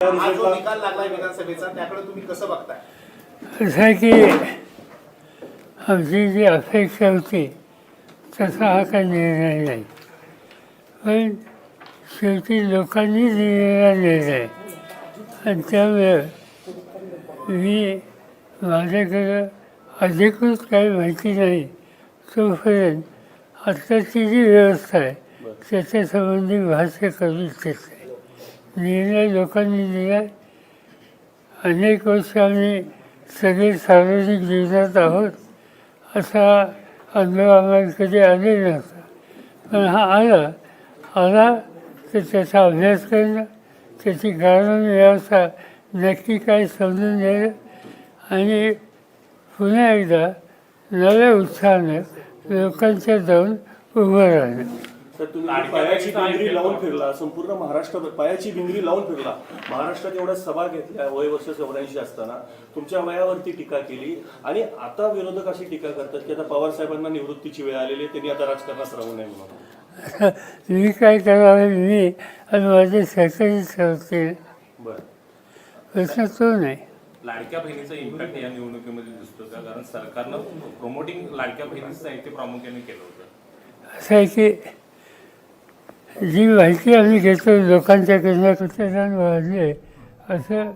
हा जो निकाल लागलाय विधानसभेचा त्याकडे तुम्ही कसं बघताय? असं आहे की आमची जी अपेक्षा होती तसा हा काही निर्णय नाही, पण शेवटी लोकांनी दिलेला निर्णय आणि त्यामुळे मी माझ्याकडं अधिकृत काही माहिती नाही तोपर्यंत आत्ताची जी व्यवस्था आहे त्याच्यासंबंधी भाष्य करू इच्छित नाही. निर्णय लोकांनी दिला. अनेक वर्ष आम्ही सगळे सार्वजनिक जीवनात आहोत असा अनुभव आम्हाला कधी आले नव्हता, पण हा आला तर त्याचा अभ्यास करणं, त्याची कारण व्यवस्था नक्की काय समजून घ्यायला आणि पुन्हा एकदा नव्या उत्साहानं लोकांच्या जाऊन उभं राहणं. तर तुम्ही पायाची बिंगरी लावून फिरला, संपूर्ण महाराष्ट्र पायाची बिंगरी लावून फिरला. महाराष्ट्रात एवढ्या सभा घेतल्या, वय वर्ष 84 असताना तुमच्या वयावरती टीका केली आणि आता विरोधक अशी टीका करतात की आता पवार साहेबांना निवृत्तीची वेळ आलेली आहे, त्यांनी आता राजकारणात राहू नये म्हणून. मी काय करावं, मी आणि माझे सहकारी ठरवते. बरं, प्रश्न तो नाही. लाडक्या बहिणीचा इम्पॅक्ट या निवडणुकीमध्ये दिसतो का? कारण सरकारनं प्रमोटिंग लाडक्या बहिणीचं साहित्य प्रामुख्याने केलं होतं. असं आहे की जी माहिती आम्ही घेतो लोकांच्याकडनं कुठेजण वाढले असं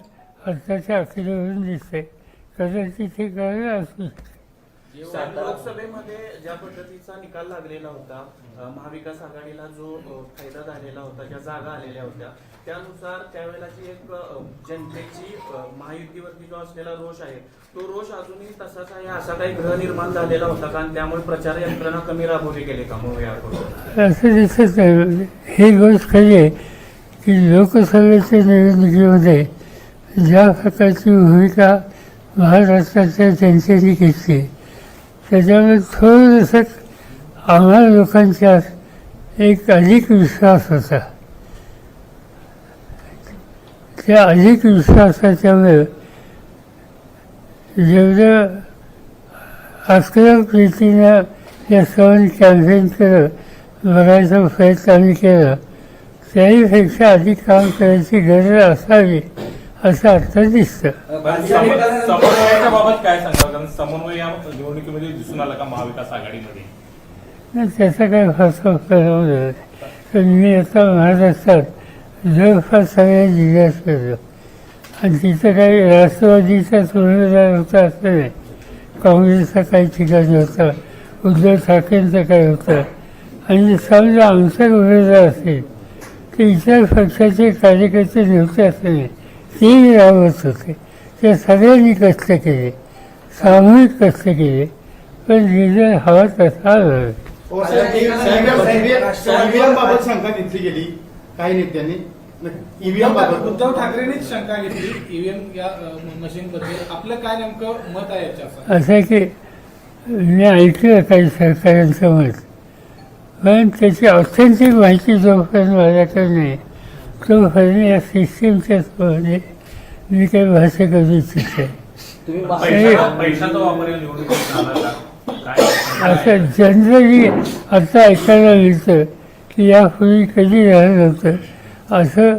आत्ताच्या अखेरीवरून दिसते. कदाचित हे कारण असू शकते. लोकसभेमध्ये ज्या पद्धतीचा निकाल लागलेला होता, महाविकास आघाडीला जो फायदा झालेला होता, ज्या जागा आलेल्या होत्या, त्यानुसार त्यावेळेला जी एक जनतेची महायुतीवरती जो असलेला रोष आहे तो रोष अजूनही तसाच आहे, असा काही ग्रह निर्माण झालेला होता का? आणि त्यामुळे प्रचार यंत्रणा कमी राबवली गेली का मग यापूर्वी? असं दिसत नाही. ही गोष्ट खरी आहे की लोकसभेच्या निवडणुकीमध्ये ज्या प्रकारची भूमिका महाराष्ट्राच्या जनतेने घेतली त्याच्यामुळे थोडंसं आम्हाला लोकांच्यात एक अधिक विश्वास होता. त्या अधिक विश्वासाच्यामुळे जेवढं आक्रमक रीतीनं या सण कॅम्पेन केलं, बघायचा प्रयत्न आम्ही केला, त्याहीपेक्षा अधिक काम करायची गरज असावी असं आता दिसतं. समन्वयाच्या बाबत काय सांगा? कारण समन्वय या निवडणुकीमध्ये दिसून आला का महाविकास आघाडीमध्ये? नाही, त्याचा काही फारसा परिणाम झाला नाही. पण मी आता महाराष्ट्रात जवळपास सगळ्या जिल्ह्यात फिरलो आणि तिथं काही राष्ट्रवादीचा उमेदवार होता असं नाही, काँग्रेसचा काही ठिकाणी होता, उद्धव ठाकरेंचं काही होतं. आणि समजा आमचा उमेदवार असेल तर इतर पक्षाचे कार्यकर्ते नव्हते असं नाही, तेही राबत होते. त्या सगळ्यांनी कष्ट केले, सामूहिक कष्ट केले, पण रिझल्ट हवा तसा झाला. ईव्हीएम बाबत शंका घेतली गेली काही नेत्यांनी. ईव्हीएम बाबत उद्धव ठाकरेंनीच शंका घेतली ईव्हीएम या मशीन बद्दल. आपलं काय नेमकं मत आहे याच्यावर? असं आहे की मी ऐकलं काही सरकारांचं मत, पण त्याची ऑथेंटिक माहिती जोपर्यंत माझ्याकडे नाही तोपर्यंत या सिस्टीमच्या संबंधी मी काही भाष्य करू इच्छित आहे. पैशाचा वापर या निवडणुकीत झाला का? काय असं जनरली आता ऐकायला मिळतं की यापूर्वी कधी झालं नव्हतं असं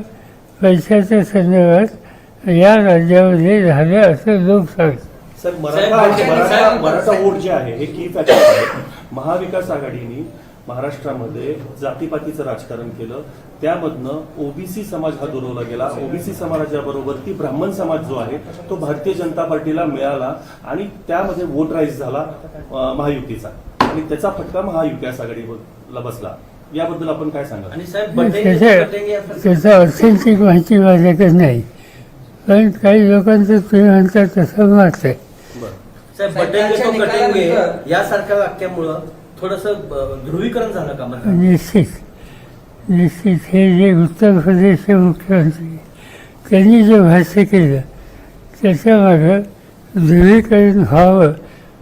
पैशाच्या संदर्भात या राज्यामध्ये झालं असं लोक सांगतात. सर, मराठा वोट जे आहे हे की फॅक्टर आहे. महाविकास आघाडीने महाराष्ट्रामध्ये जातीपातीचं राजकारण केलं, त्यामधनं ओबीसी समाज हा दुरवला गेला. ओबीसी समाजाबरोबर ती ब्राह्मण समाज जो आहे तो भारतीय जनता पार्टीला मिळाला आणि त्यामध्ये वोट राईज झाला महायुतीचा आणि त्याचा फटका महाविकास आघाडीला बसला. याबद्दल आपण काय सांगा? आणि साहेब त्याचा ऑथेंटिक माहिती माझ्याकडे नाही, पण काही लोकांचं तुम्ही म्हणतात तसं मत आहे. साहेब बटेंगे तो कटेंगे यासारख्या वाक्यामुळं थोडंसं ध्रुवीकरण झालं का? निश्चित हे जे उत्तर प्रदेशचे मुख्यमंत्री त्यांनी जे भाष्य केलं त्याच्यामागं ध्रुवीकरण व्हावं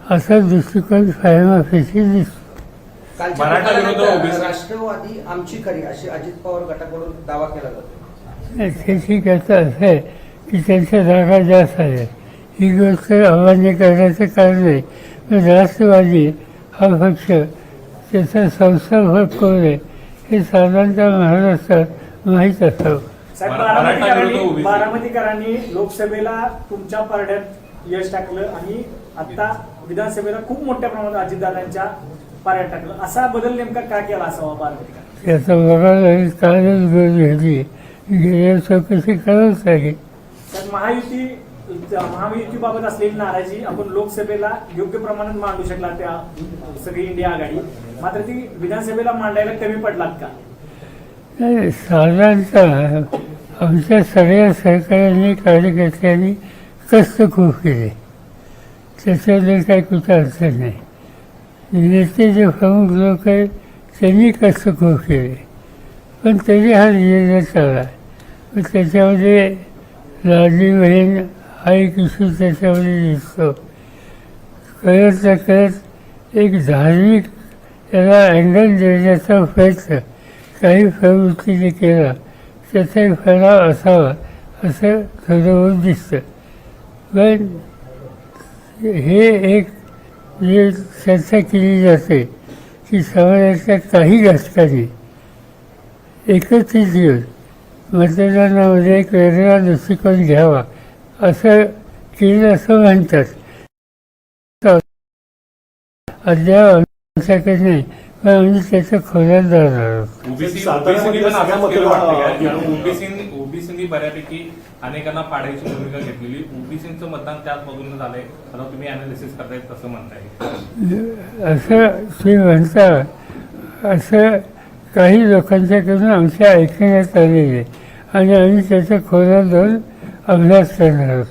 असा दृष्टिकोन फायमाफेशी दिसतो. मराठा विरोधी ओबीसी राष्ट्रवादी आमची खरी अशी अजित पवार गटाकडून दावा केला जातो. त्याची कथा असं आहे की त्यांच्या जागा जास्त आल्या, ही गोष्ट अमान्य करण्याचं कारण नाही. पण राष्ट्रवादी हा पक्ष त्याचा संस्थापक कोण आहे हे साधारणतः महाराष्ट्रात माहीत असावं. साहेब मराठा विरुद्ध OBC. बारामतीकरांनी लोकसभेला तुमच्या पारड्यात यश टाकलं आणि आता विधानसभेला खूप मोठ्या प्रमाणात अजितदादांच्या पारड्यात टाकलं. असा बदल नेमका का केला असावा बारामतीकर? त्याचा बघायला कालच गरज घेतली गेल्या चौकशी करावंच लागेल. तर महायुतीबाबत असलेली नाराजी आपण लोकसभेला योग्य प्रमाणात मांडू शकला त्या सगळी इंडिया आघाडी, मात्र ती विधानसभेला मांडायला कमी पडलात का? नाही, साधारणतः आमच्या सगळ्या सहकाऱ्यांनी कार्यकर्त्यांनी कष्ट खूप केले, त्याच्यामध्ये काही कुठं अडचण नाही. नेते जे प्रमुख लोक आहेत त्यांनी कष्ट खूप केले, पण तरी हा निर्णय चालला. त्याच्यामध्ये लाडली बहीण हा एक इश्यू त्याच्यामध्ये दिसतो. कळत नकळत एक धार्मिक त्याला अँगल देण्याचा प्रयत्न काही प्रवृत्तीने केला, त्याचा एक फराव असावा असं थोडं दिसतं. पण हे एक जे चर्चा केली जाते की समाजाच्या काही घटकांनी एकत्रित येऊन मतदानामध्ये एक वेगळा दृष्टिकोन घ्यावा असं केलं असं म्हणतात. अद्याप आमच्याकडे नाही, पण आम्ही त्याचं खोल्यात जाणार आहोत. ओबीसीनी बऱ्यापैकी अनेकांना पाडायची भूमिका घेतलेली, ओबीसीचं मतदान त्याचमधून झालंय, आता तुम्ही अनालिसिस करताय तसं म्हणताय. असं ते म्हणता, असं काही लोकांच्याकडून आमच्या ऐकण्यात आलेले आणि आम्ही त्याचा खोलात जाऊन अभ्यास करणार आहोत.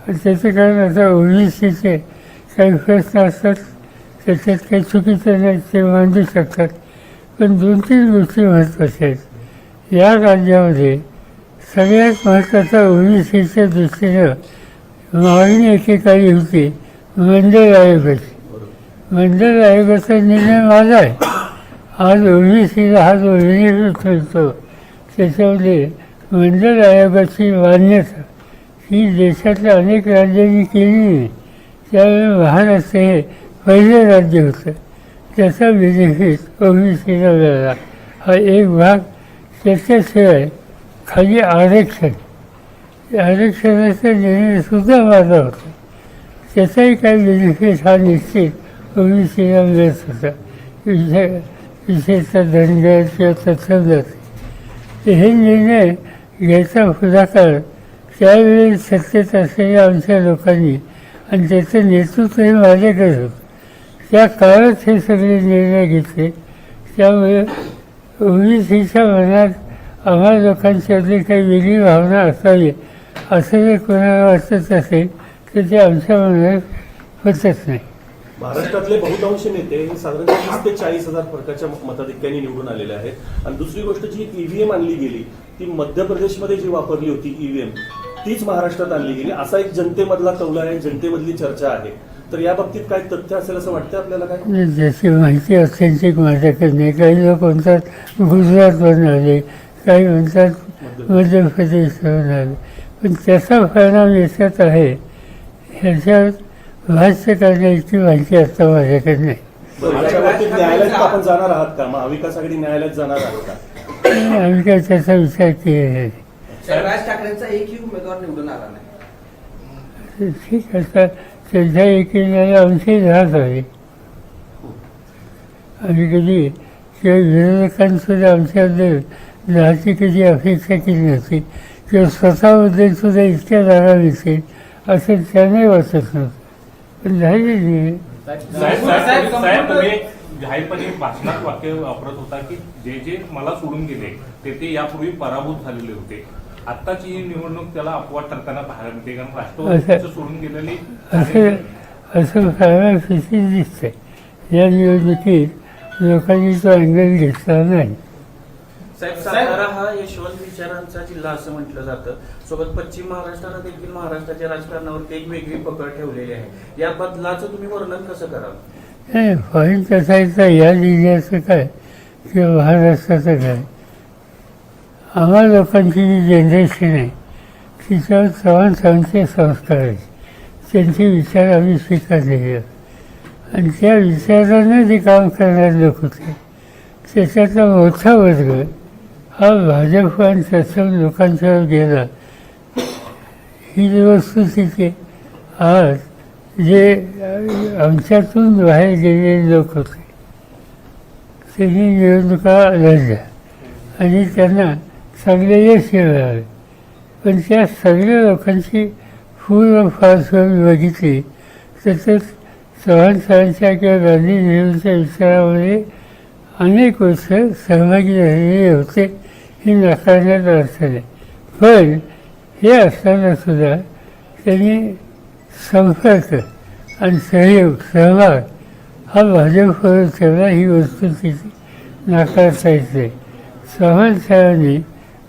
आणि त्याचं कारण आता ओबीसीचे काही प्रश्न असतात, त्याच्यात काही चुकीचं नाही ते मांडू शकतात, पण 2-3 गोष्टी महत्त्वाच्या आहेत. या राज्यामध्ये सगळ्यात महत्त्वाचा ओबीसीच्या दृष्टीनं मागणी एकेकाळी होती मंडळ आयोगाची. मंडळ आयोगाचा निर्णय माझा आहे. आज ओबीसीला हा जो निर्णय ठरतो त्याच्यामध्ये मंडळ आयोगाची मान्यता ही देशातल्या अनेक राज्यांनी केली नाही. त्यावेळी महाराष्ट्र हे पहिले राज्य होतं, त्याचा बेनिफिट ओबीसीला मिळाला. हा एक भाग. त्याच्याशिवाय खाली आरक्षणाचा निर्णयसुद्धा माझा होता, त्याचाही काही बेनिफिट हा निश्चित ओबीसीला मिळत होता. विशेषतः धनगर किंवा तत्सम हे निर्णय घ्यायचा पुढाकार त्यावेळी सत्तेत असलेल्या आमच्या लोकांनी आणि त्याचं नेतृत्वही माझ्याकडे होतं. त्या काळात हे सगळे निर्णय घेतले. त्यामुळे ओबीसीच्या मनात आम्हा लोकांच्यातली काही वेगळी भावना असावी असं जर कोणाला वाटत असेल तर ते आमच्या मनात होतच नाही. महाराष्ट्रातले बहुतांश नेते हे साधारण 30 ते 40,000 फरकाच्या मताधिक्याने निवडून आलेले आहेत. आणि दुसरी गोष्ट जी ईव्हीएम आणली गेली ती मध्य प्रदेशमध्ये जी वापरली होती ईव्हीएम तीच महाराष्ट्रात आणली गेली असा एक जनतेमधला कौल आहे, जनतेमधली चर्चा आहे. तर या बाबतीत काय तथ्य असेल असं वाटतं आपल्याला? काय ज्याची माहिती ऑथेंटिक माझ्याकडे नाही. काही लोक म्हणतात गुजरातवरून आले, काही म्हणतात मध्य प्रदेशवरून आले, पण त्याचा परिणाम याच्यात आहे ह्याच्यावर भाष्य करण्याची माहिती आता माझ्याकडे नाही. याच्या बाबतीत न्यायालयात आपण जाणार आहात का? महाविकास आघाडी न्यायालयात जाणार आहात का? आम्ही काय त्याचा विचार केला नाही. राज ठाकरेंचा एकही उमेदवार निवडून आला नाही. ठीक आहे, त्यांच्या एकीला आमची राहत आहे. आम्ही कधी किंवा विरोधकांसुद्धा आमच्याबद्दल राहायची कधी अपेक्षा केली नव्हती किंवा स्वतःबद्दल सुद्धा इतक्या जागा मिळतील असं त्याने वाटत नव्हतं, पण झालेली. साहेब तुम्ही जाहीरपणे भाषणात वाक्य वापरत होता की जे जे मला सोडून गेले ते यापूर्वी पराभूत झालेले होते. आत्ताची ही निवडणूक त्याला अपवाद ठरताना पाहायला मिळते, कारण राष्ट्रवादीचं सोडून गेलेली असं फायदा फिसिंग दिसतंय. या निवडणुकीत लोकांनी तो अँगल घेतला नाही. साहेब, सातारा हा यशवंत विचारांचा जिल्हा असं म्हटलं जातं. सोबत पश्चिम महाराष्ट्राला देखील महाराष्ट्राच्या राजकारणावरती एक वेगळी पकड ठेवलेली आहे. या बदलाचं तुम्ही वर्णन कसं कराल? नाही, पॉईंट असायचा या जिल्ह्याचं काय किंवा महाराष्ट्राचं काय, आम्हा लोकांची जी जनरेशन आहे तिच्यावर चव्हाण संस्कार आहेत, त्यांचे विचार आम्ही स्वीकारलेले आहेत आणि त्या विचारानं जे काम करणारे लोक होते त्याच्यातला मोठा वर्ग हा भाजप आणि तत्सम लोकांच्यावर गेला. ही जी वस्तुस्थिती आज जे आमच्यातून बाहेर गेलेले लोक होते त्यांनी निवडणुका लढल्या आणि त्यांना चांगले यश मिळाले. पण त्या सगळ्या लोकांची पूर्ण पार्श्वभूमी बघितली तर चव्हाण साहेबांच्या किंवा गांधी नेहरूंच्या विचारामध्ये अनेक वर्ष सहभागी झालेले होते हे नाकारण्यात अर्थ नाही. पण हे असताना सुद्धा त्यांनी संपर्क आणि सहभाग हा भाजपवर ठेवला. ही वस्तुस्थिती नाकारता येत नाही. चव्हाण साहेबांनी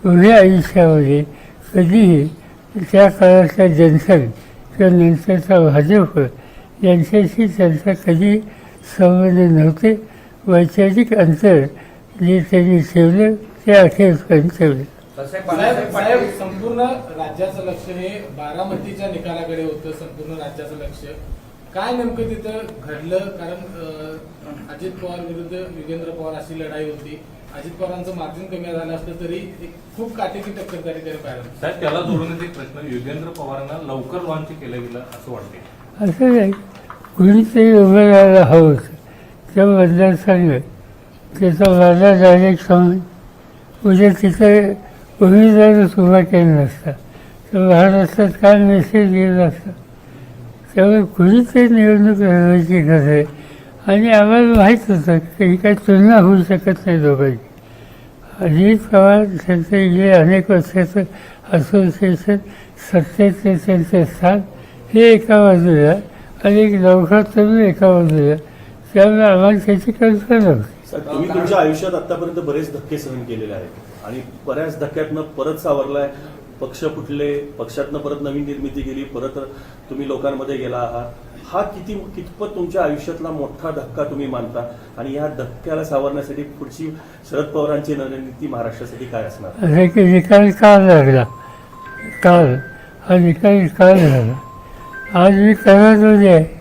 उभ्या आयुष्यामध्ये कधीही त्या काळातल्या जनसंघ किंवा नंतरचा भाजप यांच्याशी त्यांचा कधी संबंध नव्हते. वैचारिक अंतर जे त्यांनी ठेवलं ते अखेरपर्यंत ठेवलं. साहेब, संपूर्ण राज्याचं लक्ष हे बारामतीच्या निकालाकडे होतं. संपूर्ण राज्याचं लक्ष काय नेमकं तिथं घडलं? कारण अजित पवार विरुद्ध युगेंद्र पवार अशी लढाई होती. अजित पवारांचं मार्जिन कमी झालं असलं तरी एक खूप काटेकी टक्कर त्या ठिकाणी पाहिलं. साहेब, त्याला जोडून एक प्रश्न, युगेंद्र पवारांना लवकर लॉन्च केलं गेलं असं वाटते? असं नाही, कुणीतरी उभं राहायला हवं होतं. त्या मतदारसंघ त्याचा माझा डायरेक्ट समज उद्या तिथं उमेदवारच उभा केला नसता तर महाराष्ट्रात काय मेसेज गेला असता. त्यामुळे कुणीतरी निवडणूक लढवायची गरज आहे आणि आम्हाला माहीत होतं की ही काही तुलना होऊ शकत नाही दोघांची. अजित पवार त्यांचं गेले अनेक वर्षाचं असोसिएशन, सत्तेचे त्यांचं स्थान हे एका बाजूला आणि एक नौका तरुण एका बाजूला. त्यामुळे आम्हाला त्याची कल्पना नव्हती. साहेब, तुम्ही तुमच्या आयुष्यात आतापर्यंत बरेच धक्के सहन केलेले आहेत आणि बऱ्याच धक्क्यातनं परत सावरलाय. पक्ष फुटले, पक्षातनं परत नवीन निर्मिती केली, परत तुम्ही लोकांमध्ये गेला आहात. हा कितपत तुमच्या आयुष्यातला मोठा धक्का तुम्ही मानता आणि या धक्क्याला सावरण्यासाठी पुढची शरद पवारांची रणनीती महाराष्ट्रासाठी काय असणार? अरे की निकाल काल लागला, काल हा निकाल काल झाला. आज मी कराडमध्ये आहे.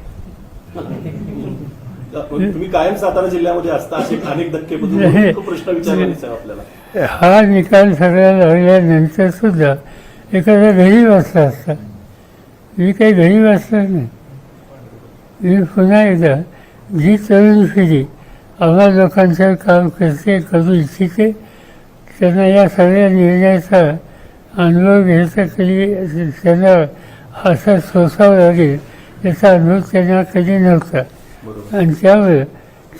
तुम्ही कायम सातारा जिल्ह्यामध्ये असता, असे अनेक धक्के बदलून खूप प्रश्न विचारले आपल्याला. हा निकाल सगळ्या लागल्यानंतर सुद्धा एखादा घरी बसला असता. मी काही घरी बसणार नाही. मी पुन्हा एकदा जी तरुण पिढी आम्हा लोकांचं काम करते, करू इच्छिते, त्यांना या सगळ्या निर्णयाचा अनुभव घ्यायचा कधी त्यांना असा सोसावं लागेल याचा अनुभव त्यांना कधी नव्हता. आणि त्यामुळे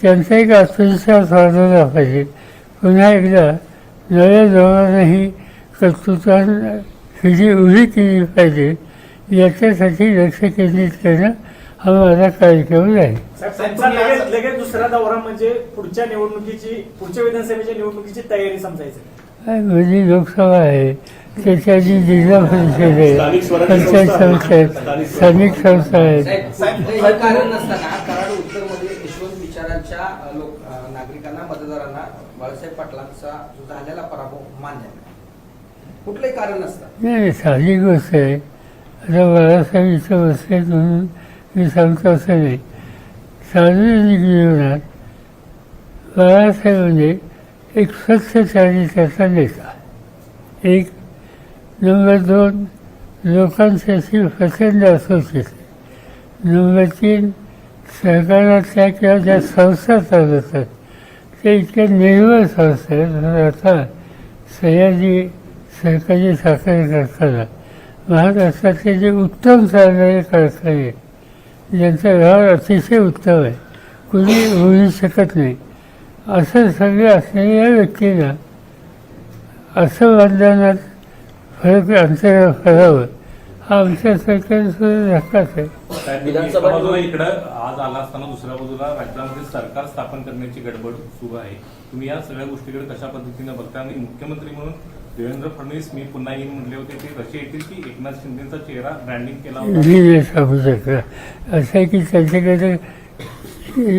त्यांचा एक आत्मविश्वास वाढवला पाहिजे. पुन्हा एकदा नव्या लोकांनाही कर्तृत्वानं पिढी उभी केली पाहिजे याच्यासाठी लक्ष केंद्रित करणं हा माझा कार्यक्रम आहे. त्यांचा लगेच दुसरा दौरा म्हणजे पुढच्या विधानसभेच्या निवडणुकीची तयारी समजायची. म्हणजे लोकसभा आहे, त्याच्या जी जिल्हा परिषद आहे, पंचायत संस्था आहेत, स्थानिक संस्था आहेत. हे कारण नसताना कराड उत्तरमध्ये यशवंत विचारांच्या नागरिकांना, मतदारांना बाळासाहेब पाटलांचा जो झालेला पराभव मान्य आहे. कुठलंही कारण नसतं. नाही, साधी गोष्ट आहे. आता बाळासाहेब इथं बसले म्हणून मी सांगतो असं नाही. सार्वजनिक जीवनात बाळासाहेब म्हणजे एक स्वच्छ चारित्र्याचा नेता. एक. नंबर 2, लोकांसाठी प्रचंड असोसिएशन. नंबर 3, सरकारातल्या किंवा ज्या संस्था चालवतात ते इतक्या निर्मळ संस्था आहेत. आता सह्याद्री सरकारी साखर कारखाना महाराष्ट्रातले जे उत्तम चालणारे कारखाने ज्यांचा व्यवहार अतिशय उत्तम आहे, कुणी होऊ शकत नाही, असं सगळं असलेल्या व्यक्तींना असं मतदानात फरक अंतर करावं हा आमच्या सरकारचा धक्काच आहे. एका बाजूला इकडं आज आला असताना दुसऱ्या बाजूला राज्यामध्ये सरकार स्थापन करण्याची गडबड सुरू आहे. तुम्ही या सगळ्या गोष्टीकडे कशा पद्धतीने बघता? आणि मुख्यमंत्री म्हणून देवेंद्र फडणवीस मी पुन्हा येईन म्हणले होते, ते कसे येतील की एकनाथ शिंदेचा चेहरा ब्रँडिंग केला होता? मी सांगू शकला असं आहे की त्यांच्याकडे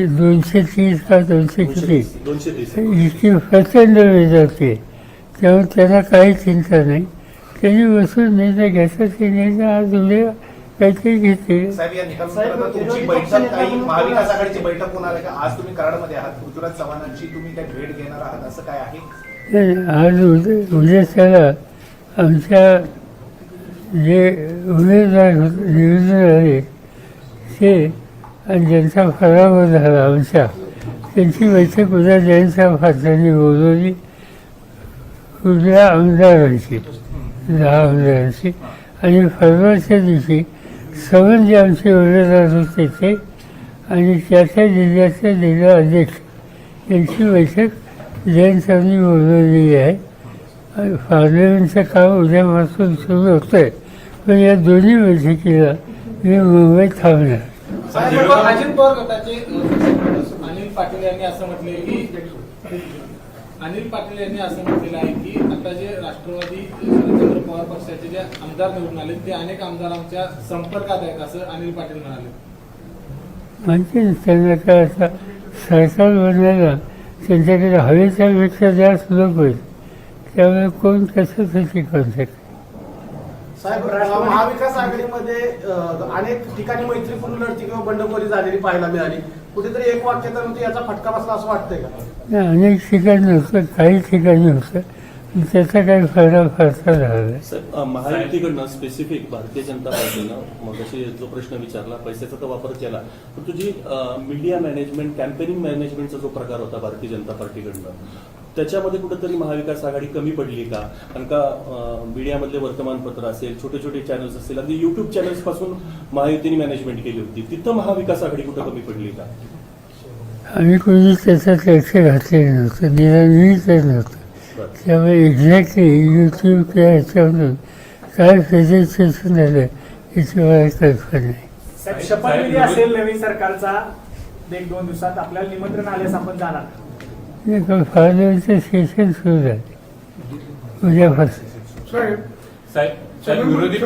230 का 200 किती इतकी प्रचंड वेळ जाते. त्यामुळे त्यांना काही चिंता नाही. त्यांनी बसून निर्णय घ्यायचा, ते निर्णय आज उद्या काहीतरी घेते. साहेब, या निकालानंतर तुमची बैठक काही महाविकास आघाडीची बैठक होणार आहे का? आज तुम्ही कराडमध्ये आहात, पृथ्वीराज चव्हाणांची तुम्ही काय भेट घेणार आहात असं काय आहे? आज उद्याच्याला आमच्या जे उमेदवार निवडून आले ते आणि ज्यांचा पराभव झाला आमच्या त्यांची बैठक उद्या जयंतराव पाटलांनी बोलवली उद्या आमदारांची 10 आमदारांची आणि परवाच्या दिवशी सर्व जे आमचे उमेदवार होते ते आणि त्या जिल्ह्याचे जिल्हा अध्यक्ष यांची बैठक जयंतरावांनी बोलवलेली आहे. पार्लमेंटचं काम उद्यापासून सुरू होतं आहे पण या दोन्ही बैठकीला मी मुंबईत थांबणार. साहेब, अजित पवार गटाचे अनिल पाटील यांनी असं म्हटले की अनिल पाटील यांनी असं म्हटलेलं आहे की आता जे राष्ट्रवादी शरदचंद्र पवार पक्षाचे जे आमदार निवडून आले ते अनेक आमदार आमच्या संपर्कात आहेत असं अनिल पाटील म्हणाले. म्हणजे त्यांना काय आता सरकार बनवायला त्यांच्याकडे हवेच्या पेक्षा जास्त लोक होईल त्यामुळे कोण कशासाठी कॉन्टॅक्ट. साहेब, महाविकास आघाडीमध्ये अनेक ठिकाणी मैत्रीपूर्ण लढती किंवा बंडखोरी झालेली पाहायला मिळाली. कुठेतरी एक वाक्यात याचा फटका बसला असं वाटतंय का? नाही, अनेक ठिकाणी होतं काही ठिकाणी होतं त्याचा काही फायदा फारसा झाला नाही. साहेब, महायुतीकडनं स्पेसिफिक भारतीय जनता पार्टीनं मग अशी जो प्रश्न विचारला पैशाचा तर वापर केला पण तुझी मीडिया मॅनेजमेंट कॅम्पेनिंग मॅनेजमेंटचा जो प्रकार होता भारतीय जनता पार्टीकडनं त्याच्यामध्ये कुठेतरी महाविकास आघाडी कमी पडली का? कारण का मीडियामधले वर्तमानपत्र असेल छोटे छोटे चॅनल्स असतील अगदी युट्यूब चॅनल्स पासून महायुतीने मॅनेजमेंट केली होती तिथं महाविकास आघाडी कुठं कमी पडली का? आम्ही कोणी त्याच्यात लक्ष घातलेलं नव्हतं निराश नव्हतं त्यामुळे एक्झॅक्टली यूट्यूब किंवा ह्याच्यामधून काय प्रेझेंटेशन झालं याची मला कल्पना नाही. साहेब, शपथविधी असेल नवीन सरकारचा 1-2 दिवसात आपल्याला निमंत्रण आल्यास आपण जाणार. पार्लमेंटचं सेशन सुरू झालं उद्यापासून. साहेब विरोधी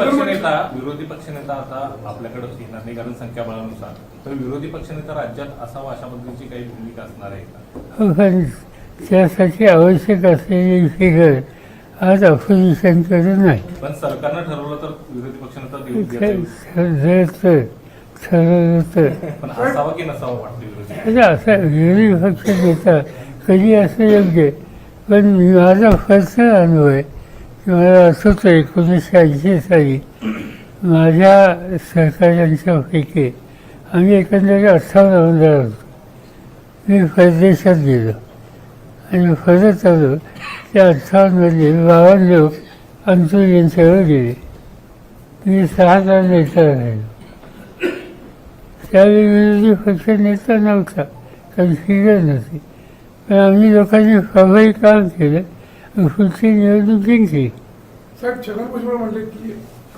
पक्षनेता आता आपल्याकडे येणार नाही कारण संख्याबळानुसार तर विरोधी पक्षनेता राज्यात असावा अशा पद्धतीची काही भूमिका असणार आहे का? हो, पण त्यासाठी आवश्यक असलेली फिगर आज अपोजिशनकडे नाही. पण सरकारनं ठरवलं तर विरोधी पक्षनेता ठरवलं तर पण असावा की नसावा वाटतं विरोधी असा विरोधी पक्ष नेता कधी असं योग्य पण माझा पर्सनल अनुभव आहे की मला आठवतं 1980 साली माझ्या सहकार्यांच्यापैकी आम्ही एकंदरीत 58 आमदार होतो. मी परदेशात गेलो आणि परत आलो त्या 58मध्ये 52 लोक अंतुल यांच्यावर गेले. मी 6 तास नेता राहिलो. त्यावेळी विरोधी पक्ष नेता नव्हता कारण फिगर नव्हती पण आम्ही लोकांनी प्रभावी काम केलं पुढची निवडणूक जिंकली. साहेब, छगन भुजबळ म्हणले की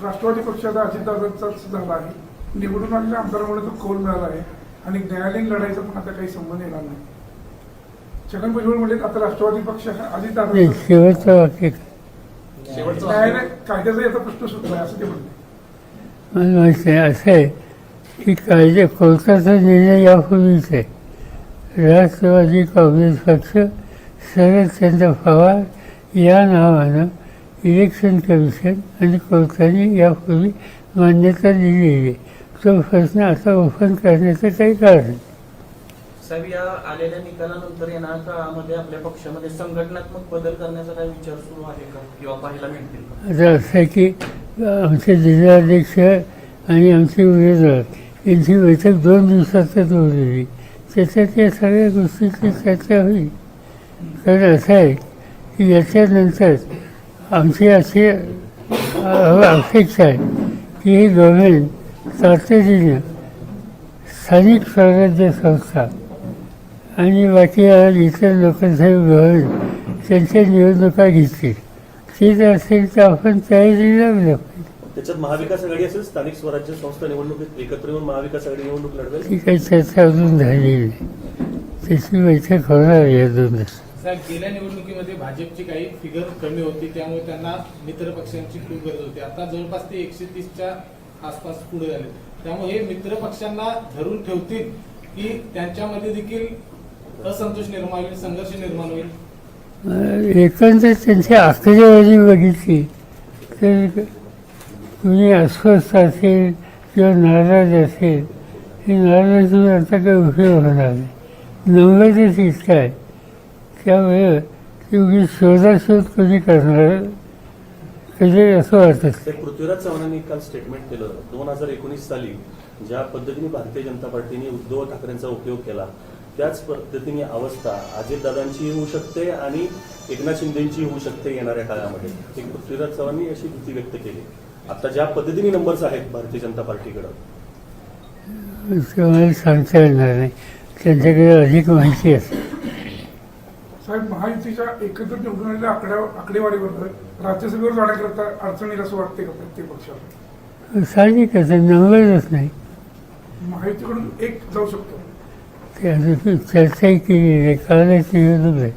राष्ट्रवादी पक्षाचा अजितदादांचाच झाला आहे निवडून आलेल्या आमदारामुळे तो कौल मिळाला आहे आणि न्यायालयीन लढाईचा पण आता काही संबंध येणार नाही. छगन भुजबळ म्हणले आता राष्ट्रवादी पक्ष अजितदादा शेवटचं वाक्य न्यायालय कायद्याचा याचा प्रश्न सुटला आहे असं ते म्हणले. मला माहिती आहे असं आहे की कायदे कोर्टाचा निर्णय यापूर्वीच आहे. राष्ट्रवादी काँग्रेस पक्ष शरदचंद्र पवार या नावानं इलेक्शन कमिशन आणि कोर्टाने यापूर्वी मान्यता दिलेली आहे. तो प्रश्न आता ओपन करण्याचं काही कारण नाही. साहेब, या आलेल्या निकालानंतर येणाऱ्या काळामध्ये आपल्या पक्षामध्ये संघटनात्मक बदल करण्याचा काही विचार सुरू आहे का किंवा पाहायला मिळतील का? आता असं आहे की आमचे जिल्हाध्यक्ष आणि आमचे उमेदवार यांची बैठक 2 दिवसातच बोललेली त्याच्यात या सगळ्या गोष्टीची चर्चा होईल. कारण असं आहे की याच्यानंतर आमची अशी अपेक्षा आहे की हे गव्हर्नमेंट तातडीनं स्थानिक स्वराज्य संस्था आणि बाकी इतर लोकांसाठी गव्हर्नमेंट त्यांच्या निवडणुका घेतील. ते जर असेल तर आपण तयारी लागलं पाहिजे. त्याच्यात महाविकास आघाडी असेल स्थानिक स्वराज्य संस्था निवडणुकीत एकत्र येऊन महाविकास आघाडी निवडणूक लढवेल. ती काही चर्चा अजून झालेली नाही. त्याची बैठक होणार या 2 दिवसात. साहेब, गेल्या निवडणुकीमध्ये भाजपची काही फिगर कमी होती त्यामुळे त्यांना मित्र पक्षांची खूप गरज होती. आता जवळपास ते 130च्या आसपास पुढे झाले त्यामुळे हे मित्र पक्षांना धरून ठेवतील की त्यांच्यामध्ये देखील असंतोष निर्माण होईल संघर्ष निर्माण होईल. एकंदर त्यांची आकडेवारी बघितली तर कुणी अस्वस्थ असेल किंवा नाराज असेल हे नाराज होऊन आता काही उपयोग होणार नाही. नंबरच इतका आहे त्यामुळे एवढी शोधाशोध कधी करणार कधी असं वाटत. ते पृथ्वीराज चव्हाणांनी काल स्टेटमेंट केलं 2019 साली ज्या पद्धतीने भारतीय जनता पार्टीने उद्धव ठाकरेंचा उपयोग केला त्याच पद्धतीने अवस्था अजितदादांची होऊ शकते आणि एकनाथ शिंदेची होऊ शकते येणाऱ्या काळामध्ये. एक पृथ्वीराज चव्हाणांनी अशी भीती व्यक्त केली. आता ज्या पद्धतीने नंबर्स आहेत भारतीय जनता पार्टीकडं मला सांगता येणार नाही, त्यांच्याकडे अधिक माहिती असते. साहेब, महायुतीच्या एकत्र निवडून आलेल्या आकडेवारीबद्दल राज्यसभेवर जाण्याकरता अडचण येईल असं वाटते का प्रत्येक पक्षाला? साहजिक आहे, नंबरच नाही. महायुतीकडून एक जाऊ शकतो. ते अजून चर्चाही केली नाही, कालच निवेदन आहे.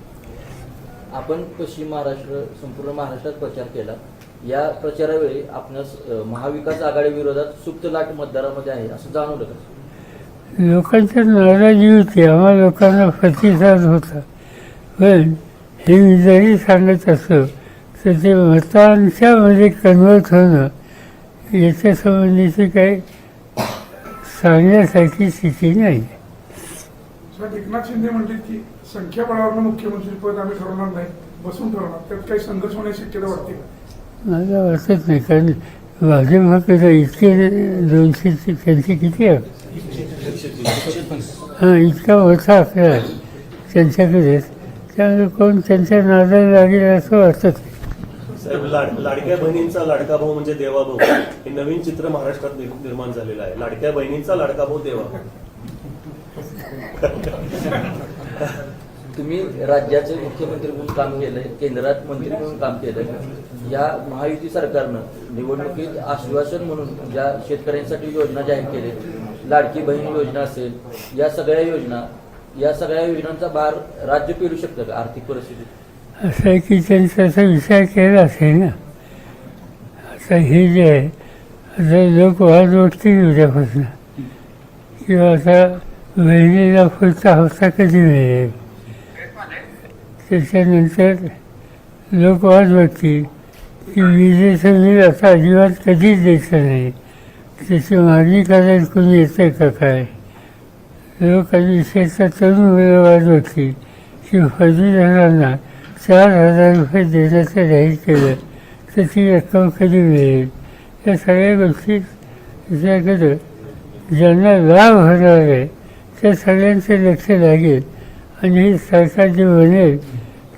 आपण पश्चिम महाराष्ट्र संपूर्ण महाराष्ट्रात प्रचार केला. या प्रचारावेळी आपणास महाविकास आघाडी विरोधात सुप्त लाट मतदारामध्ये आहे असं जाणवलं का? लोकांची नाराजी होती, आम्हाला लोकांना प्रतिसाद होता. पण हे मी जरी सांगत असो तर ते मतांच्यामध्ये कन्वर्ट होणं याच्या संबंधीची काही सांगण्यासारखी स्थिती नाही. साहेब, एकनाथ शिंदे म्हणते की संख्याबळावरनं मुख्यमंत्रीपद आम्ही ठरवणार नाही, बसून ठरवणार. त्यात काही संघर्ष होण्याची शक्यता वाटते का? मला वाटत नाही, कारण भाजपकडे इतके 200 त्यांची किती आहे? हां, इतका मोठा आकडा आहे त्यांच्याकडे. त्यामुळे कोण त्यांच्या नादाला लागेल असं वाटत नाही. साहेब, लाडक्या बहिणींचा लाडका भाऊ म्हणजे देवाभाऊ हे नवीन चित्र महाराष्ट्रात निर्माण झालेलं आहे. लाडक्या बहिणींचा लाडका भाऊ देवाभाऊ. तुम्ही राज्याचे मुख्यमंत्री म्हणून काम केलंय, केंद्रात मंत्री म्हणून काम केलंय. या महायुती सरकारनं निवडणुकीत आश्वासन म्हणून ज्या शेतकऱ्यांसाठी योजना जाहीर केली, लाडकी बहीण योजना असेल, या सगळ्या योजनांचा भार राज्य पेलू शकतं का आर्थिक परिस्थितीत? असं आहे की त्यांचा असा विचार केला असेल ना. आता हे जे आहे, आता लोक वाद वाटतील उद्यापासून किंवा आता बहिणीला पुढचा हफ्ता कधी मिळेल, त्याच्यानंतर लोक वाद वाटतील की विजेचं बिल आता अजिबात कधीच द्यायचं नाही, त्याची मागणी करायला कोणी येतं का काय. लोक विशेषतः तरुण मुलं वाद वाटतील की पदवीधरांना 4,000 रुपये देण्याचं जाहीर केलं तर ती रक्कम कधी मिळेल. या सगळ्या गोष्टी विचार ज्यांना लाभ होणार आहे त्या सगळ्यांचं लक्ष लागेल आणि हे सरकार जे बनेल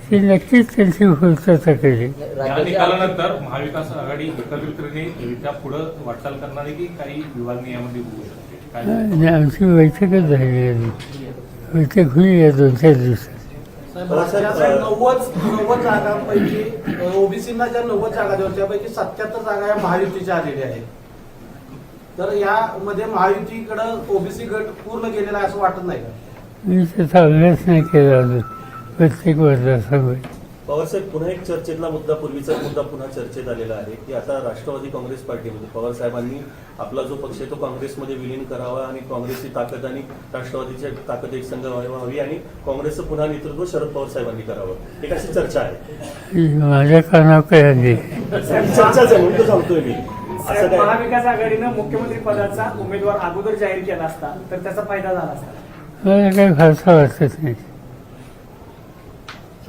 ते नक्कीच त्यांची पूर्तता करेल. या निकालानंतर महाविकास आघाडी एकत्रितरित्या पुढं वाटचाल करणार आहे की काही विभागणी यामध्ये होऊ शकते? आणि आमची बैठकच झाली आहे, बैठक होईल या 2-4 दिवसात. 90 जागांपैकी ओबीसीना ज्या 90 जागा दिल्या त्यापैकी 77 जागा या महायुतीच्या आलेल्या आहेत. तर यामध्ये महायुतीकडं ओबीसी गट पूर्ण गेलेला आहे असं वाटत नाही का? मी त्याचा अभ्यास नाही केला अजून प्रत्येक मतदारसंघात. पवारसाहेब, पुन्हा एक चर्चेतला मुद्दा, पूर्वीचा मुद्दा पुन्हा चर्चेत आलेला आहे की आता राष्ट्रवादी काँग्रेस पार्टीमध्ये पवारसाहेबांनी आपला जो पक्ष आहे तो काँग्रेसमध्ये विलीन करावा आणि काँग्रेसची ताकद आणि राष्ट्रवादीची ताकद एक संघ व्हावी आणि काँग्रेसचं पुन्हा नेतृत्व शरद पवार साहेबांनी करावं, एक अशी चर्चा आहे. माझ्या कानावर काय आली चर्चाच आहे म्हणून तो सांगतोय मी. असं काय महाविकास आघाडीनं मुख्यमंत्री पदाचा उमेदवार अगोदर जाहीर केला असता तर त्याचा फायदा झाला असता? मला काही फारसा वाटत नाही.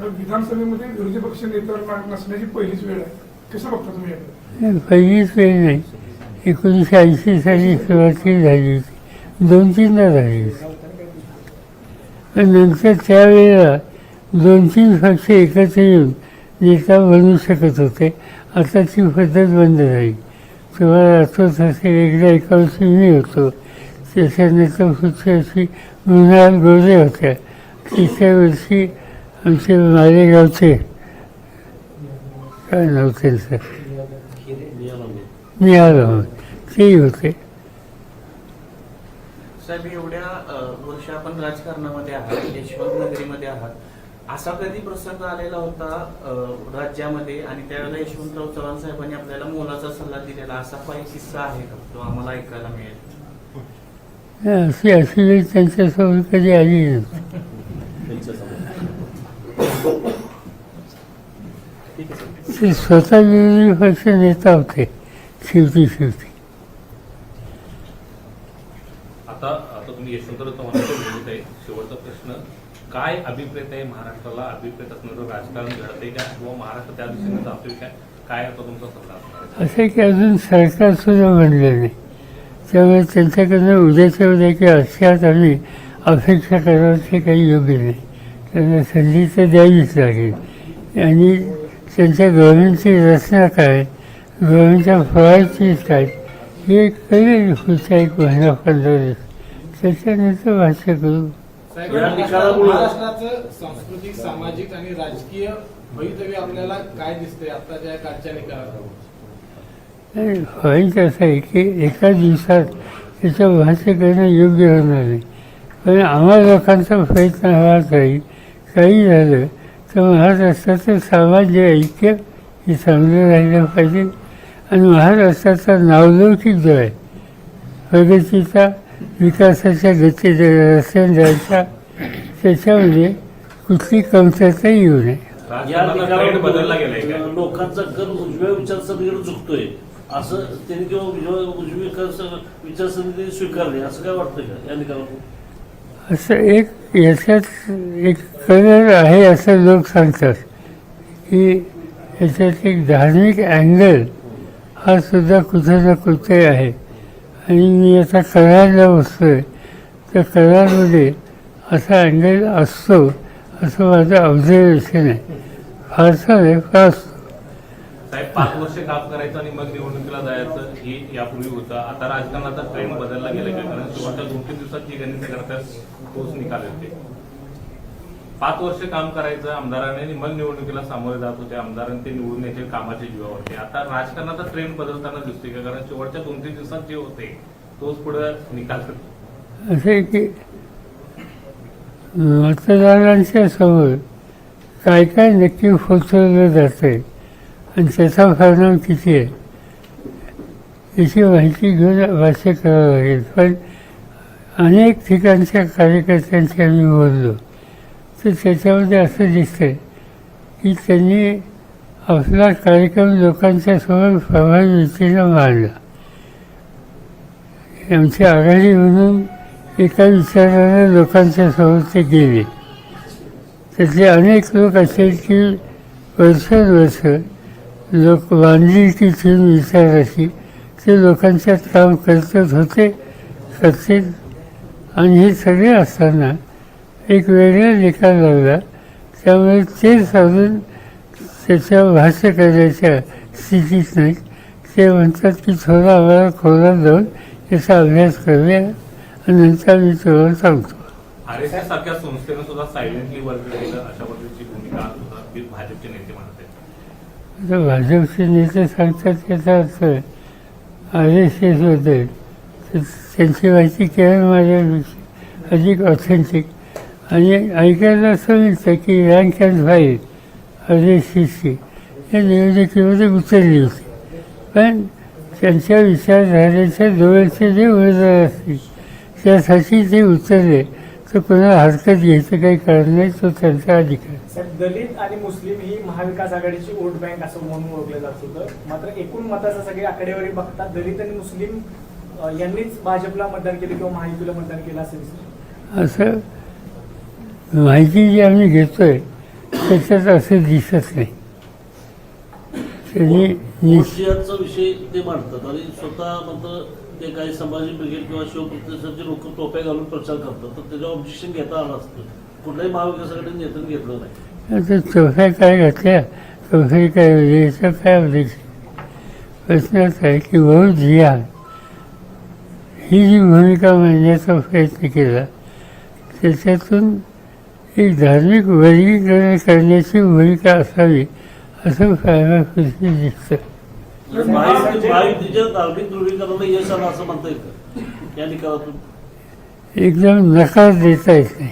विधानसभेमध्ये विरोधी पक्ष नेत्यांना नसण्याची पहिलीच वेळ आहे, कसं बघता तुम्ही याकडे? पहिलीच वेळ नाही, 1980 साली सुरुवाती झाली होती, 2-3दा झाली होती. पण नंतर त्यावेळेला 2-3 पक्ष एकत्र येऊन नेता बनवू शकत होते. आता ती पद्धत बंद झाली. तुम्हाला आठवत असेल, एकदा एका वर्षी मी होतो, त्याच्यानंतर पुढच्या वर्षी मृणाल गोरे होत्या, तिसऱ्या वर्षी आमचे मालेगावचे काय नाव त्यांचं निहाल तेही होते. साहेब, एवढ्या वर्ष आपण राजकारणामध्ये आहात, यशवंत नगरीमध्ये आहात, असा कधी प्रसंग आलेला होता राज्यामध्ये आणि त्यावेळेला यशवंतराव चव्हाण साहेबांनी आपल्याला मोलाचा सल्ला दिलेला, असा काही किस्सा आहे का तो आम्हाला ऐकायला मिळेल? अशी वेळ त्यांच्यासोबत कधी आली नव्हती. ते स्वतः विरोधी पक्ष नेता होते शेवटी. आता तुम्ही यशवंतराव चव्हाणांच्या विरोधात आहे. शेवटचा प्रश्न, काय अभिप्रेत आहे महाराष्ट्राला? अभिप्रेत असणारं राजकारण घडतंय का किंवा महाराष्ट्र त्या दिशेने जातोय काय? काय आता तुमचा सल्ला असणार आहे? असं आहे की अजून सरकार सुद्धा बनलं नाही, त्यामुळे त्यांच्याकडनं उद्याच्या उद्या की अशात आम्ही अपेक्षा करावं ते काही योग्य नाही. त्यांना संधी तर द्यावीच लागेल. आणि त्यांच्या गव्हर्नमेंटची रचना काय, गव्हर्नमेंटच्या फळाची काय, हे कळेल पुढच्या 1 महिना 15 दिवस, त्याच्यानंतर भाष्य करू. साहेब, या निकालामुळं- महाराष्ट्राचं सांस्कृतिक, सामाजिक आणि राजकीय भवितव्य आपल्याला काय दिसतंय आताच्या कालच्या निकालात? पॉईंट असं आहे की एका दिवसात त्याचं भाष्य करणं योग्य होणार नाही, पण आम्हा लोकांचा प्रयत्न हवा काही झालं तर महाराष्ट्राचं सामान्य ऐक्य हे चांगलं राहिलं पाहिजे. आणि महाराष्ट्राचा नावलौकिक जो आहे प्रगतीचा, विकासाच्या गती रस्त्याने जायचा, त्याच्यामध्ये कुठली कमतरता येऊ नये. या राजकारणाचा ट्रेंड बदलला गेलाय निकालामुळे काय? लोकांचा कल उजव्या विचारसरणीकडे झुकतोय असं त्यांनी किंवा उजवी विचारसरणी स्वीकारली असं काय वाटतं का या निकालातून? असं एक याच्यात एक कलर आहे असं लोक सांगतात की याच्यात एक धार्मिक अँगल हा सुद्धा कुठे ना कुठे आहे. आणि मी आता करारला बसतो आहे, तर करारमध्ये असा अँगल असतो असं माझं ऑब्झर्वेशन आहे. फारसा नाही, फार असतो. साहेब 5 वर्ष काम करायचं आणि मग निवडणुकीला जायचं हे यापूर्वी होतं. आता राजकारणाचा ट्रेंड बदलला गेला का? कारण शेवटच्या 2-3 दिवसात जी गणित करतात तोच निकाल येते. 5 वर्ष काम करायचं आमदाराने आणि मग निवडणुकीला सामोरे जात होते आमदारांनी, ते निवडून यायचे कामाच्या जीवावरती. आता राजकारणाचा ट्रेंड बदलताना दिसतोय का? कारण शेवटच्या 2-3 दिवसात जे होते तोच पुढे निकाल करतो. असं आहे की मतदारांच्या समोर काय काय नक्की पोचवलं जातं आहे आणि त्याचा परिणाम किती आहे याची माहिती घेऊन भाष्य करावं लागेल. पण अनेक ठिकाणच्या कार्यकर्त्यांशी आम्ही बोललो तर त्याच्यामध्ये असं दिसतंय की त्यांनी आपला कार्यक्रम लोकांच्या समोर प्रभावी रीतीनं मांडला. आमची आघाडी म्हणून एका विचाराने लोकांच्या समोर ते गेले. त्यातले अनेक लोक असे की वर्षानुवर्ष लोक बांधिलकी ठेवून विचाराशी ते लोकांच्यात काम करतच होते, करतील. आणि हे सगळे असताना एक वेगळा निकाल लागला, त्यामुळे ते साधून त्याच्यावर भाष्य करायच्या स्थितीत नाही. ते म्हणतात की थोडा आम्हाला खोलात जाऊन याचा अभ्यास करूया आणि नंतर मी तुम्हाला सांगतो. RSS सारख्या संस्थेनं सुद्धा सायलेंटली वर्ग केलं अशा पद्धतीची भूमिका भाजपचे नेते म्हणत आहेत. आता भाजपचे नेते सांगतात त्याचा अर्थ RSS होते तर त्यांची माहिती केवळ माझ्यापेक्षा अधिक ऑथेंटिक. आणि ऐकायला असं मिळतं की रँक अँड फाईल RSSची या निवडणुकीमध्ये उतरली होती, पण त्यांच्या विचारधारेच्या जवळचे जे उमेदवार असतील त्यासाठी ते उतरले तर कोणाला हरकत घ्यायचं काही कारण नाही, तो त्यांचा अधिकार. साहेब, दलित आणि मुस्लिम ही महाविकास आघाडीची वोट बँक असं म्हणून ओळखलं जात होतं. मात्र एकूण मताचा सगळी आकडेवारी बघता दलित आणि मुस्लिम यांनीच भाजपला मतदान केलं किंवा महायुतीला मतदान केलं असेल. असं माहिती जी आम्ही घेतोय त्याच्यात असं दिसत नाही. त्यांनी वोटशेअरचा विषय ते मांडतात आणि स्वतः म्हणतं ते काही संभाजी ब्रिगेड किंवा शिवप्रतिष्ठाचे लोक टोप्या घालून प्रचार करतात, तर त्याच्यावर ऑब्जेक्शन घेता आलं असतं. कुठल्याही महाविकास आघाडीने नेत्याने घेतलं नाही. आता चौथ्या काय घातल्या, चौथ्या काय याचं काय ऑब्जेक्शन? प्रश्न असा आहे की बहुत जिहाद ही जी भूमिका मांडण्याचा प्रयत्न केला त्याच्यातून एक धार्मिक वर्गीकरण करण्याची भूमिका असावी असं फायदा कृषी दिसतं. महायुतीच्या धार्मिक ध्रुवीकरणाला यश आलं असं म्हणता येतं या निकालातून? एकदम नकार देता येत नाही.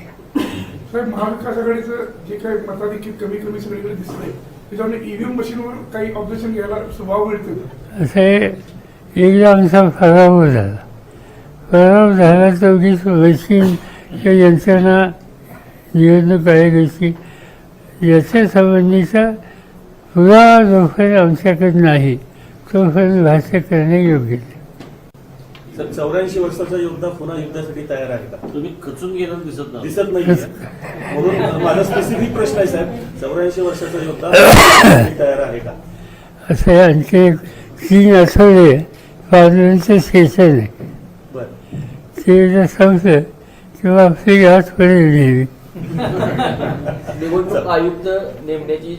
साहेब, महाविकास आघाडीचं जे काही मताधिक्य कमी कमी सगळीकडे दिसतंय त्याच्यामुळे EVM मशीनवर काही ऑब्जेक्शन घ्यायला स्वभाव मिळतो. असं आहे, एकदा आमचा पराभव झाला तर उगीच मशीन किंवा यंत्रणा निवडणूक आयोगाची याच्या संबंधीचा पुरावा जोपर्यंत आमच्याकडे नाही तोपर्यंत भाष्य करणे योग्य नाही. सर 84 वर्षाचा योद्धा पुन्हा युद्धासाठी तयार आहे का? तुम्ही खचून गेलं दिसत नाही म्हणून माझा स्पेसिफिक प्रश्न आहे साहेब, 84 वर्षाचा योद्धा युद्धासाठी तयार आहे का? असं आहे, आणखी एक 3 आठवडे पार्लमेंटचं सेशन आहे. बरं, ते जर संपलं किंवा आपली गाठ पडेल नेहमी. निवडणूक आयुक्त नेमण्याची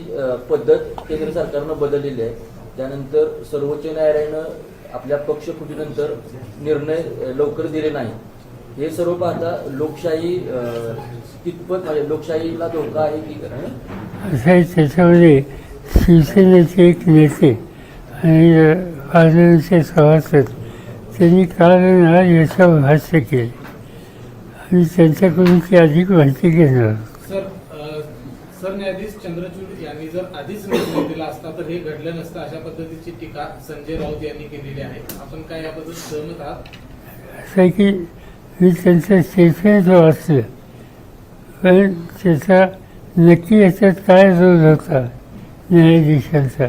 पद्धत केंद्र सरकारनं बदललेली आहे. त्यानंतर सर्वोच्च न्यायालयानं आपल्या पक्षफुटीनंतर निर्णय लवकर दिले नाही. हे सर्व पाहता लोकशाही कितपत म्हणजे लोकशाहीला धोका आहे की असं आहे, त्याच्यामध्ये शिवसेनेचे एक नेते आणि पार्लमेंटचे सभासद त्यांनी काल आणि आज याच्यावर भाष्य केले आणि त्यांच्याकडून ती अधिक माहिती घेणार. सरन्यायाधीश चंद्रचूड यांनी जर आधीच निर्णय दिला असता तर हे घडलं नसतं, अशा पद्धतीची टीका संजय राऊत यांनी केलेली आहे. आपण काय याबद्दल सहमत आहात? असं आहे की मी त्यांचं स्टेटमेंट वाचलं, पण त्याचा नक्की याच्यात काय रोल होता न्यायाधीशांचा,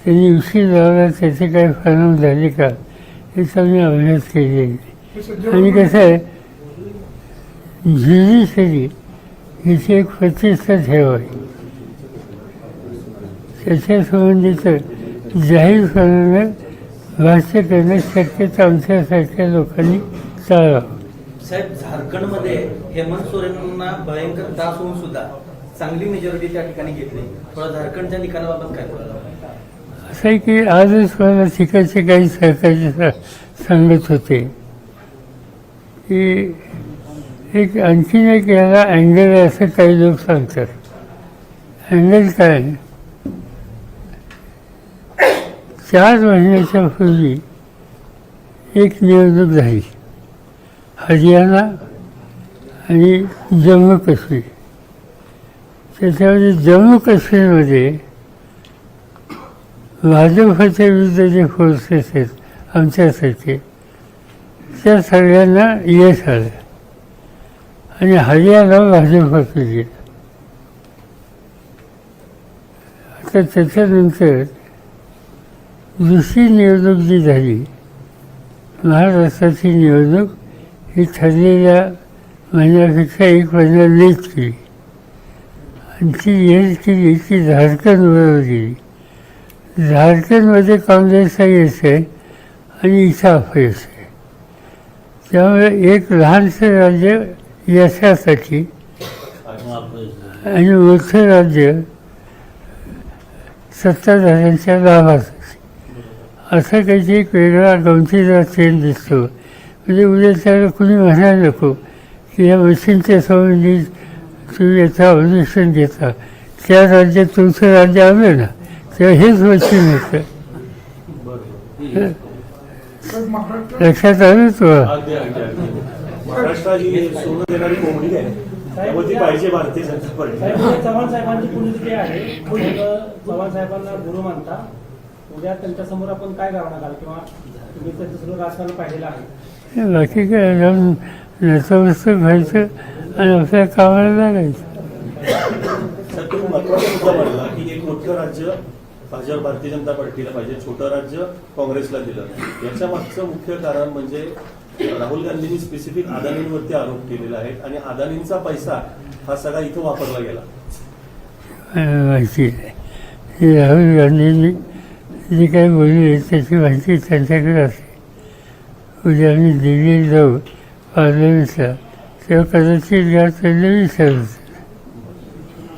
त्यांनी उशीर लावला, त्याचे काय परिणाम झाले का याचा मी अभ्यास केलेला. आणि कसं आहे, ज्युडिशरी हिची एक प्रतिष्ठा ठेवावी, त्याच्या संबंधीचं जाहीरपणानं भाष्य करणं शक्यता आमच्यासारख्या लोकांनी टाळावं. साहेब, झारखंडमध्ये हेमंत सोरेनना भयंकर त्रास होऊन सुद्धा चांगली मेजॉरिटी त्या ठिकाणी घेतली. थोडा झारखंडच्या निकालाबाबत काय बोलला? असं आहे की आजच मला तिकडचे काही सहकारी सांगत होते की एक आणखीन एक याला अँगल आहे असं काही लोक सांगतात. अँगल काय, 4 महिन्याच्या पूर्वी एक निवडणूक झाली हरियाणा आणि जम्मू काश्मीर. त्याच्यामध्ये जम्मू काश्मीरमध्ये भाजपच्या विरुद्ध जे फोर्सेस आहेत आमच्यासारखे, त्या सगळ्यांना यश आलं आणि हरियाणा भाजपकडे गेलं. आता त्याच्यानंतर दुसरी निवडणूक जी झाली, महाराष्ट्राची निवडणूक, ही ठरलेल्या महिन्यापेक्षा 1 महिना लेट केली आणि ती यश केली की झारखंडबरोबर गेली. झारखंडमध्ये काँग्रेसचा यश आहे आणि इथं अपयश आहे. त्यामुळे एक लहानसं राज्य यशासाठी आणि मोठं राज्य सत्ताधाऱ्यांच्या लाभासाठी, असं काहीतरी एक वेगळा गमतीदार ट्रेंड दिसतो. म्हणजे उद्या त्याला कुणी म्हणायला नको की या मशीनच्या संबंधी तुम्ही याचं ऑब्जेक्शन घेता, त्या राज्यात तुमचं राज्य आलं ना तेव्हा हेच मशीन होतं. लक्षात आलं तुला? महाराष्ट्र ही सोनं देणारी कोंबडी आहे, त्यामुळे ती पाहिजे भारतीय जनता पार्टी. चव्हाण साहेबांची पुण्यतिथी आहे, चव्हाण साहेबांना गुरु मानता. उद्या त्यांच्यासमोर आपण काय गावणार घाल किंवा तुम्ही त्यांचं सगळं राजकारण पाहिलेलं आहे? बाकी काय, जाऊन नतमस्तक व्हायचं आणि आपल्या कामाला लागायचं. सर, तुम्ही महत्वाचा मुद्दा मांडला की एक मोठं राज्य भारतीय जनता पार्टीला पाहिजे, छोटं राज्य काँग्रेसला दिलं. याच्या मागचं मुख्य कारण म्हणजे राहुल गांधींनी स्पेसिफिक अदानींवरती आरोप केलेला आहे आणि अदानींचा पैसा हा सगळा इथं वापरला गेला. माहिती आहे, राहुल गांधींनी जे काही बोलले त्याची माहिती त्यांच्याकडे असते. उद्या आम्ही दिल्लीत जाऊ पार्लमेंटला, तेव्हा कदाचित या त्यांना विचारू.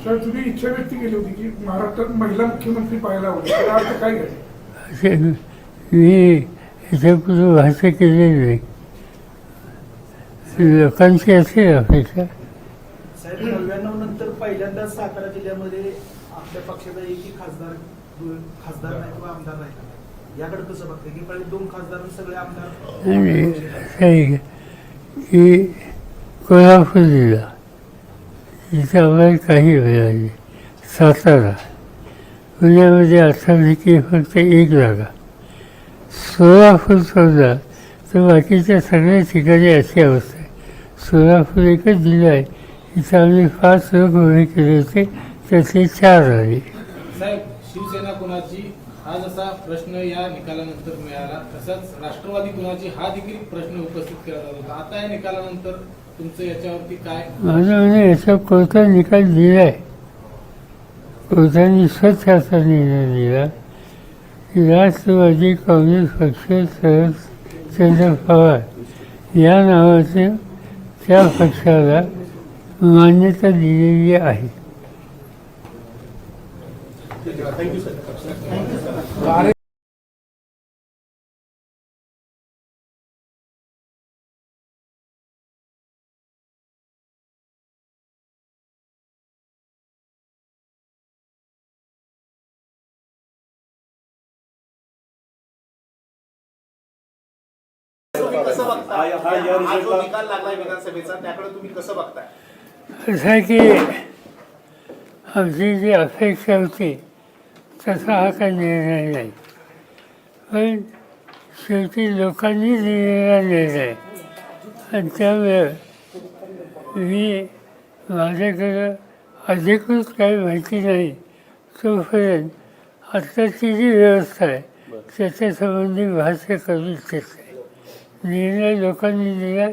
सर, तुम्ही इच्छा व्यक्त केली होती की महाराष्ट्रात महिला मुख्यमंत्री पाहायला हवी, त्याचा अर्थ काय घ्यायचा? मी याच्यापूर्वी भाष्य केलेलं नाही. लोकांची असेल अपेक्षा. साहेब, 99 नंतर पहिल्यांदाच सातारा जिल्ह्यामध्ये आपल्या पक्षाचा एकही खासदार नाही किंवा आमदार नाही. याकडे कसं बघते की पहिले 2 खासदार सगळे आमदार? आणि असं आहे की कोल्हापूर जिल्हा इथं आम्हाला काही मिळाली, सातारा, पुण्यामध्ये असापैकी फक्त 1 जागा, सोलापूर सोडला तर बाकीच्या सगळ्या ठिकाणी अशी अवस्था आहे. सोलापूर एकच जिल्हा आहे, इथं आम्ही 5 लोक उभे केले होते, त्यातले 4 झाले. साहेब, शिवसेना कोणाची हा जसा प्रश्न या निकालानंतर मिळाला तसाच राष्ट्रवादी कुणाची हा देखील प्रश्न उपस्थित केला जात होता. आता या निकालानंतर तुमचं याच्यावरती काय? माझं म्हणजे याचा कोर्टा निकाल दिलाय. कोर्टाने स्वच्छ असा निर्णय दिला की राष्ट्रवादी काँग्रेस पक्ष शरदचंद्र पवार या नावाचे त्या पक्षाला मान्यता दिलेली आहे. Thank you sir. तुम्ही कसं बघताय? हा या हा जो रिझल्टला निकाल लागलाय विधानसभेचा त्याकडे तुम्ही कसं बघताय? असं आहे की आमची जी अपेक्षा होती तसा हा काही निर्णय नाही. पण शेवटी लोकांनी दिलेला निर्णय आणि त्यामुळे मी माझ्याकडं अधिकृत काही माहिती नाही तोपर्यंत आत्ताची जी व्यवस्था आहे त्याच्यासंबंधी भाष्य करू इच्छित नाही. निर्णय लोकांनी दिला.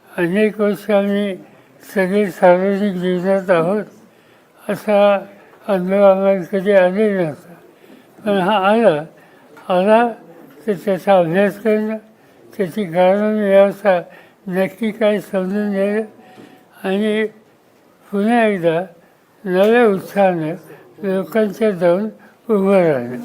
अनेक वर्ष आम्ही सगळे सार्वजनिक जीवनात आहोत असा अनुभव आम्हाला कधी आले नव्हता. पण हा आला तर त्याचा अभ्यास करणं, त्याची कारण व्यवस्था नक्की काय समजून घेणं आणि पुन्हा एकदा नव्या उत्साहानं लोकांच्या जाऊन उभं राहणं.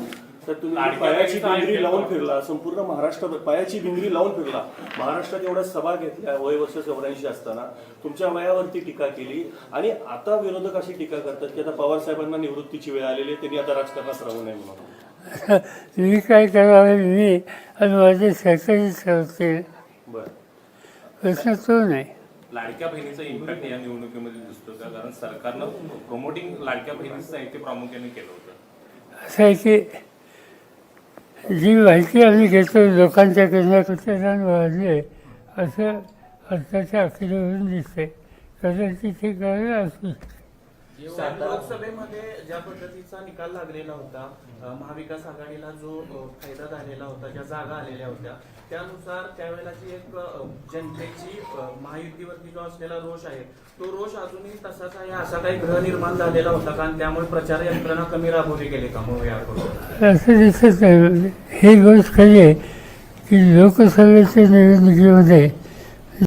तर तुम्ही पायाची भिंगरी लावून फिरला, संपूर्ण महाराष्ट्र पायाची भिंगरी लावून फिरला. महाराष्ट्रात एवढ्या सभा घेतल्या, वय वर्ष 84 असताना तुमच्या वयावरती टीका केली आणि आता विरोधक अशी टीका करतात की आता पवार साहेबांना निवृत्तीची वेळ आलेली आहे, त्यांनी आता राजकारणात राहू नये म्हणून. मी काय करावं, मी आणि माझे सहकारी संस्थे बरं. प्रश्न तो नाही. लाडक्या बहिणीचा इम्पॅक्ट या निवडणुकीमध्ये दिसतो का? कारण सरकारनं प्रमोटिंग लाडक्या बहिणीचं साहित्य प्रामुख्याने केलं होतं. असं आहे की जी माहिती आम्ही घेतो लोकांच्याकडनं मतदान वाढले असं आत्ताच्या आकडेवरून दिसते. कदाचित हे कारण असू शकते. लोकसभेमध्ये ज्या पद्धतीचा निकाल लागलेला होता, महाविकास आघाडीला जो फायदा झालेला होता, ज्या जागा आलेल्या होत्या, त्यानुसार त्यावेळेला जी एक जनतेची महायुतीवरती जो असलेला रोष आहे तो रोष अजूनही तसाच आहे. असा काही ग्रह निर्माण झालेला होता का? आणि त्यामुळे प्रचार यंत्रणा कमी राबवली गेली का मग यापूर्वी? असं दिसत नाही. ही गोष्ट खरी आहे की लोकसभेच्या निवडणुकीमध्ये